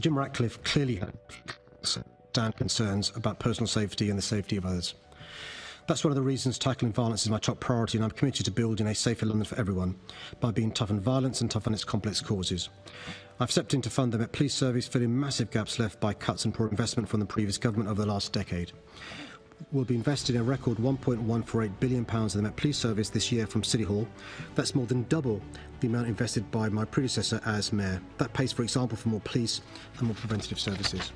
Jim Ratcliffe clearly had concerns about personal safety and the safety of others. That's one of the reasons tackling violence is my top priority, and I'm committed to building a safer London for everyone by being tough on violence and tough on its complex causes. I've stepped in to fund the Met Police Service, filling massive gaps left by cuts and poor investment from the previous government over the last decade. We'll be investing a record £1.148 billion in the Met Police Service this year from City Hall. That's more than double the amount invested by my predecessor as Mayor. That pays, for example, for more police and more preventative services.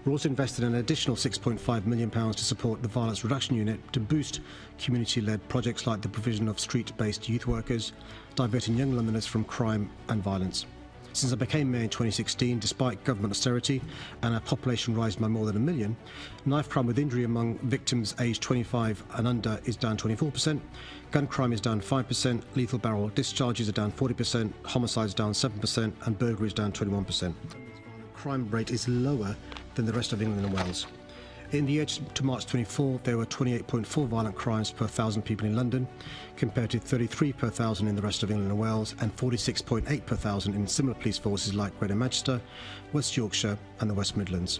We're also invested an additional £6.5 million to support the Violence Reduction Unit to boost community-led projects like the provision of street-based youth workers, diverting young Londoners from crime and violence. Since I became Mayor in 2016, despite government austerity and our population rising by more than 1 million, knife crime with injury among victims aged 25 and under is down 24%, gun crime is down 5%, lethal barrel discharges are down 40%, homicides down 7%, and burglaries down 21%. Crime rate is lower than the rest of England and Wales. In the year to March 24, there were 28.4 violent crimes per 1,000 people in London, compared to 33 per 1,000 in the rest of England and Wales, and 46.8 per 1,000 in similar police forces like Greater Manchester, West Yorkshire and the West Midlands.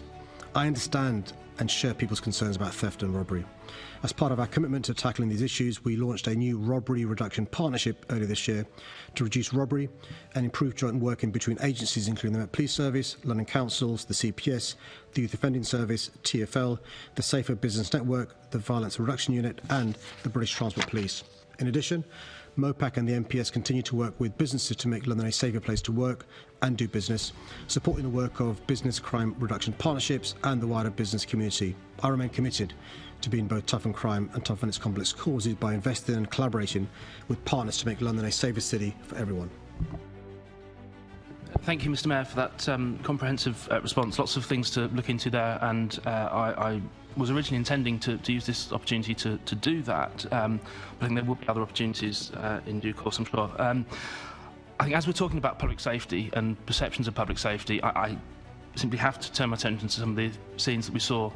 I understand and share people's concerns about theft and robbery. As part of our commitment to tackling these issues, we launched a new robbery reduction partnership earlier this year to reduce robbery and improve joint working between agencies including the Met Police Service, London Councils, the CPS, the Youth Offending Service, TfL, the Safer Business Network, the Violence Reduction Unit and the British Transport Police. In addition, MOPAC and the MPS continue to work with businesses to make London a safer place to work and do business, supporting the work of business crime reduction partnerships and the wider business community. I remain committed to being both tough on crime and tough on its complex causes by investing and collaborating with partners to make London a safer city for everyone. Thank you, Mr. Mayor, for that comprehensive response. Lots of things to look into there, and I was originally intending to use this opportunity to do that. But I think there will be other opportunities in due course, I'm sure. I think as we're talking about public safety and perceptions of public safety, I simply have to turn my attention to some of the scenes that we saw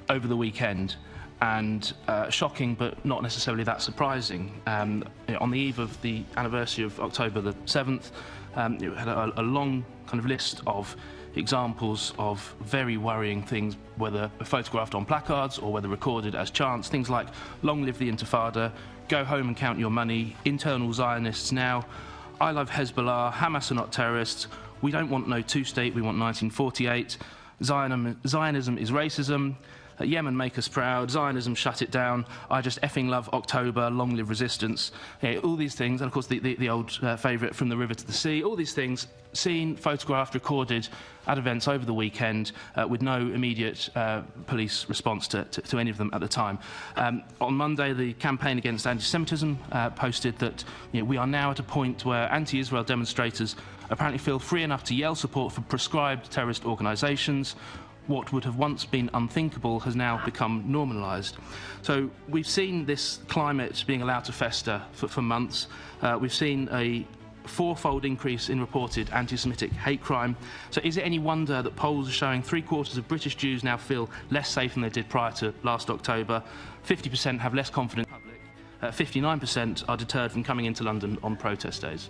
over the weekend. And shocking, but not necessarily that surprising. On the eve of the anniversary of October the 7th, it had a long kind of list of examples of very worrying things, whether photographed on placards or whether recorded as chants. Things like "Long live the Intifada," "Go home and count your money," "Internal Zionists now," "I love Hezbollah," "Hamas are not terrorists," "We don't want no two-state, we want 1948," "Zionism is racism," "Yemen make us proud," "Zionism shut it down," "I just effing love October," "Long live resistance." All these things, and of course the old favourite, "From the river to the sea," all these things seen, photographed, recorded at events over the weekend with no immediate police response to any of them at the time. On Monday, the Campaign Against Antisemitism posted that we are now at a point where anti-Israel demonstrators apparently feel free enough to yell support for proscribed terrorist organisations. What would have once been unthinkable has now become normalised. So we've seen this climate being allowed to fester for months. We've seen a fourfold increase in reported anti-Semitic hate crime. So is it any wonder that polls are showing 3/4 of British Jews now feel less safe than they did prior to last October? 50% have less confidence in the public. 59% are deterred from coming into London on protest days.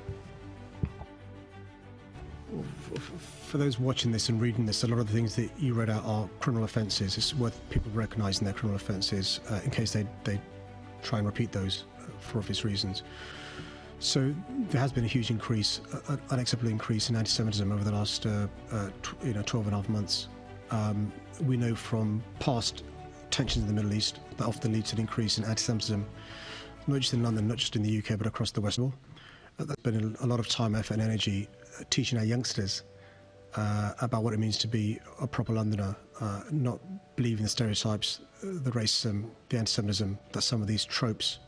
For those watching this and reading this, a lot of the things that you read out are criminal offences. It's worth people recognising their criminal offences in case they try and repeat those for obvious reasons. So there has been a huge increase, an unacceptable increase in anti-Semitism over the last 12 and a half months. We know from past tensions in the Middle East that often leads to an increase in anti-Semitism, not just in London, not just in the UK, but across the West. There's been a lot of time, effort and energy teaching our youngsters about what it means to be a proper Londoner, not believing the stereotypes, the racism, the anti-Semitism that some of these tropes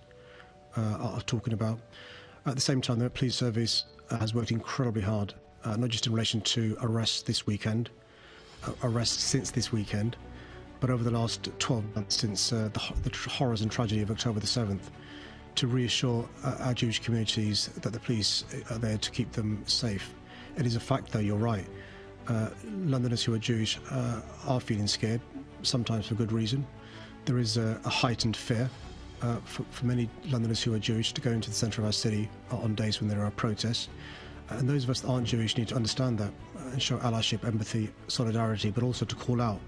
are talking about. At the same time, the police service has worked incredibly hard, not just in relation to arrests this weekend, arrests since this weekend, but over the last 12 months since the horrors and tragedy of October the 7th, to reassure our Jewish communities that the police are there to keep them safe. It is a fact, though, you're right. Londoners who are Jewish are feeling scared, sometimes for good reason. There is a heightened fear for many Londoners who are Jewish to go into the centre of our city on days when there are protests. And those of us that aren't Jewish need to understand that and show allyship, empathy, solidarity, but also to call out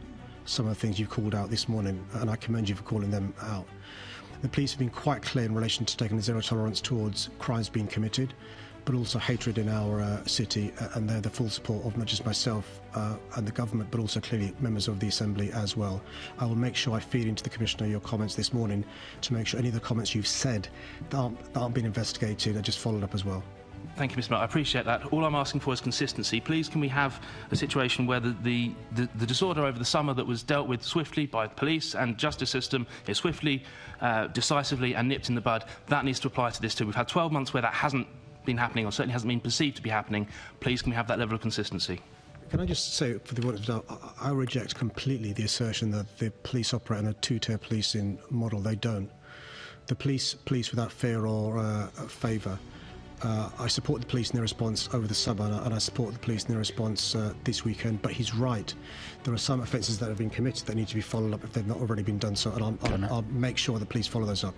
some of the things you've called out this morning, and I commend you for calling them out. The police have been quite clear in relation to taking a zero tolerance towards crimes being committed, but also hatred in our city, and they're the full support of not just myself and the government, but also clearly members of the Assembly as well. I will make sure I feed into the Commissioner your comments this morning to make sure any of the comments you've said that aren't being investigated are just followed up as well. Thank you, Mr. Mayor. I appreciate that. All I'm asking for is consistency. Please, can we have a situation where the disorder over the summer that was dealt with swiftly by the police and justice system is swiftly, decisively and nipped in the bud? That needs to apply to this too. We've had 12 months where that hasn't been happening, or certainly hasn't been perceived to be happening. Please, can we have that level of consistency? Can I just say, for the audience, I reject completely the assertion that the police operate on a two-tier policing model. They don't. The police without fear or favour. I support the police in their response over the summer, and I support the police in their response this weekend. But he's right. There are some offences that have been committed that need to be followed up if they've not already been done so, and I'll make sure the police follow those up.